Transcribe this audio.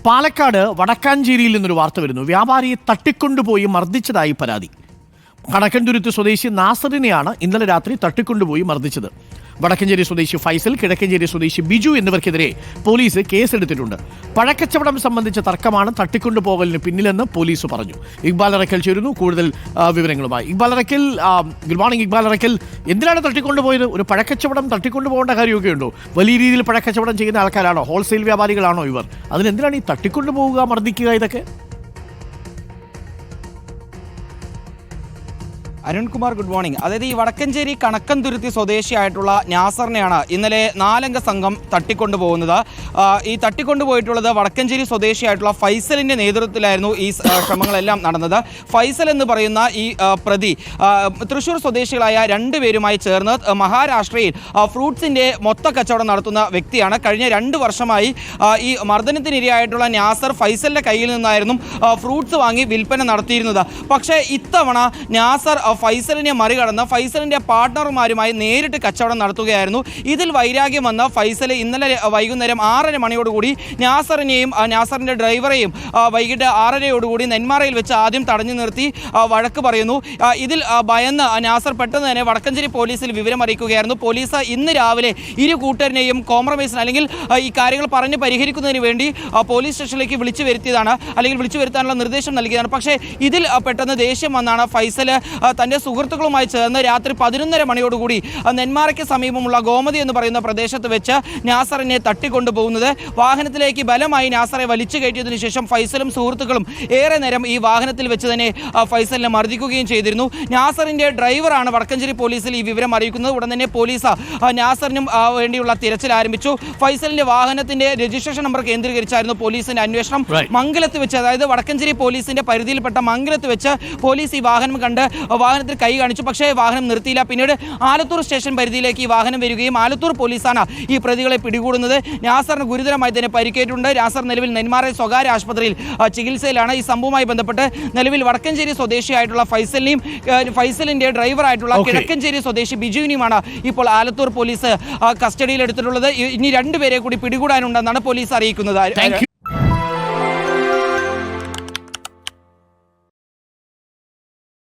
പാലക്കാട് വടക്കാഞ്ചേരിയിൽ നിന്നൊരു വാർത്ത വരുന്നു. വ്യാപാരിയെ തട്ടിക്കൊണ്ടുപോയി മർദ്ദിച്ചതായി പരാതി. കടക്കൻതുരുത്ത് സ്വദേശി നാസറിനെയാണ് ഇന്നലെ രാത്രി തട്ടിക്കൊണ്ടുപോയി മർദ്ദിച്ചത്. വടക്കഞ്ചേരി സ്വദേശി ഫൈസൽ, കിഴക്കഞ്ചേരി സ്വദേശി ബിജു എന്നിവർക്കെതിരെ പോലീസ് കേസെടുത്തിട്ടുണ്ട്. പഴക്കച്ചവടം സംബന്ധിച്ച തർക്കമാണ് തട്ടിക്കൊണ്ടുപോകലിന് പിന്നിലെന്ന് പോലീസ് പറഞ്ഞു. ഇക്ബാൽ അറക്കൽ ചേരുന്നു കൂടുതൽ വിവരങ്ങളുമായി. Iqbal Arakkal, good morning. ഇക്ബാൽ അറക്കൽ, എന്തിനാണ് തട്ടിക്കൊണ്ടുപോയത്? ഒരു പഴക്കച്ചവടം തട്ടിക്കൊണ്ടുപോകേണ്ട കാര്യമൊക്കെ ഉണ്ടോ? വലിയ രീതിയിൽ പഴക്കച്ചവടം ചെയ്യുന്ന ആൾക്കാരാണോ? ഹോൾസെയിൽ വ്യാപാരികളാണോ ഇവർ? അതിനെന്തിനാണ് ഈ തട്ടിക്കൊണ്ടുപോവുക, മർദ്ദിക്കുക ഇതൊക്കെ? Arunkumar, good morning. അതായത് ഈ വടക്കഞ്ചേരി കണക്കൻതുരുത്തി സ്വദേശിയായിട്ടുള്ള നാസറിനെയാണ് ഇന്നലെ 4 അംഗ സംഘം തട്ടിക്കൊണ്ടുപോകുന്നത്. ഈ തട്ടിക്കൊണ്ടുപോയിട്ടുള്ളത് വടക്കഞ്ചേരി സ്വദേശിയായിട്ടുള്ള ഫൈസലിൻ്റെ നേതൃത്വത്തിലായിരുന്നു ഈ ശ്രമങ്ങളെല്ലാം നടന്നത്. ഫൈസൽ എന്ന് പറയുന്ന ഈ പ്രതി തൃശ്ശൂർ സ്വദേശികളായ 2 പേരുമായി ചേർന്ന് മഹാരാഷ്ട്രയിൽ ഫ്രൂട്ട്സിൻ്റെ മൊത്ത കച്ചവടം നടത്തുന്ന വ്യക്തിയാണ്. കഴിഞ്ഞ 2 വർഷമായി ഈ മർദ്ദനത്തിനിരയായിട്ടുള്ള നാസർ ഫൈസലിൻ്റെ കയ്യിൽ നിന്നായിരുന്നു ഫ്രൂട്ട്സ് വാങ്ങി വിൽപ്പന നടത്തിയിരുന്നത്. പക്ഷേ ഇത്തവണ നാസർ ഫൈസലിനെ മറികടന്ന് ഫൈസലിൻ്റെ പാർട്ട്ണർമാരുമായി നേരിട്ട് കച്ചവടം നടത്തുകയായിരുന്നു. ഇതിൽ വൈരാഗ്യം വന്ന ഫൈസൽ ഇന്നലെ വൈകുന്നേരം 6:30 മണിയോടുകൂടി നാസറിനെയും നാസറിൻ്റെ ഡ്രൈവറെയും വൈകിട്ട് 6:30 നെന്മാറയിൽ വെച്ച് ആദ്യം തടഞ്ഞു നിർത്തി വഴക്ക് പറയുന്നു. ഇതിൽ ഭയന്ന് നാസർ പെട്ടെന്ന് തന്നെ വടക്കഞ്ചേരി പോലീസിൽ വിവരം അറിയിക്കുകയായിരുന്നു. പോലീസ് ഇന്ന് രാവിലെ ഇരു കൂട്ടരിനെയും കോംപ്രമൈസിന് അല്ലെങ്കിൽ ഈ കാര്യങ്ങൾ പറഞ്ഞ് പരിഹരിക്കുന്നതിന് വേണ്ടി പോലീസ് സ്റ്റേഷനിലേക്ക് വിളിച്ചു വരുത്തിയതാണ്, അല്ലെങ്കിൽ വിളിച്ചു വരുത്താനുള്ള നിർദ്ദേശം നൽകിയതാണ്. പക്ഷേ ഇതിൽ പെട്ടെന്ന് ദേഷ്യം വന്നാണ് ഫൈസൽ തൻ്റെ സുഹൃത്തുക്കളുമായി ചേർന്ന് രാത്രി 11:30 മണിയോടുകൂടി നെന്മാറയ്ക്ക് സമീപമുള്ള ഗോമതി എന്ന് പറയുന്ന പ്രദേശത്ത് വെച്ച് നാസറിനെ തട്ടിക്കൊണ്ടുപോകുന്നത്. വാഹനത്തിലേക്ക് ബലമായി നാസറെ വലിച്ചു കയറ്റിയതിനു ശേഷം ഫൈസലും സുഹൃത്തുക്കളും ഏറെ നേരം ഈ വാഹനത്തിൽ വെച്ച് തന്നെ ഫൈസലിനെ മർദ്ദിക്കുകയും ചെയ്തിരുന്നു. നാസറിൻ്റെ ഡ്രൈവറാണ് വടക്കഞ്ചേരി പോലീസിൽ ഈ വിവരം അറിയിക്കുന്നത്. ഉടൻ തന്നെ പോലീസ് നാസറിനും വേണ്ടിയുള്ള തിരച്ചിൽ ആരംഭിച്ചു. ഫൈസലിൻ്റെ വാഹനത്തിൻ്റെ രജിസ്ട്രേഷൻ നമ്പർ കേന്ദ്രീകരിച്ചായിരുന്നു പോലീസിൻ്റെ അന്വേഷണം. മംഗലത്ത് വെച്ച്, അതായത് വടക്കഞ്ചേരി പോലീസിൻ്റെ പരിധിയിൽപ്പെട്ട മംഗലത്ത് വെച്ച് പോലീസ് ഈ വാഹനം കണ്ട് വാഹനത്തിൽ കൈ കാണിച്ചു. പക്ഷേ വാഹനം നിർത്തിയില്ല. പിന്നീട് ആലത്തൂർ സ്റ്റേഷൻ പരിധിയിലേക്ക് ഈ വാഹനം വരികയും ആലത്തൂർ പോലീസാണ് ഈ പ്രതികളെ പിടികൂടുന്നത്. നാസറിന് ഗുരുതരമായി തന്നെ പരിക്കേറ്റിട്ടുണ്ട്. നാസർ നിലവിൽ നെന്മാറ സ്വകാര്യ ആശുപത്രിയിൽ ചികിത്സയിലാണ്. ഈ സംഭവവുമായി ബന്ധപ്പെട്ട് നിലവിൽ വടക്കഞ്ചേരി സ്വദേശിയായിട്ടുള്ള ഫൈസലിനെയും ഫൈസലിൻ്റെ ഡ്രൈവറായിട്ടുള്ള കിഴക്കഞ്ചേരി സ്വദേശി ബിജുവിനെയുമാണ് ഇപ്പോൾ ആലത്തൂർ പോലീസ് കസ്റ്റഡിയിൽ എടുത്തിട്ടുള്ളത്. ഇനി 2 പേരെ കൂടി പിടികൂടാനുണ്ടെന്നാണ് പോലീസ് അറിയിക്കുന്നത്.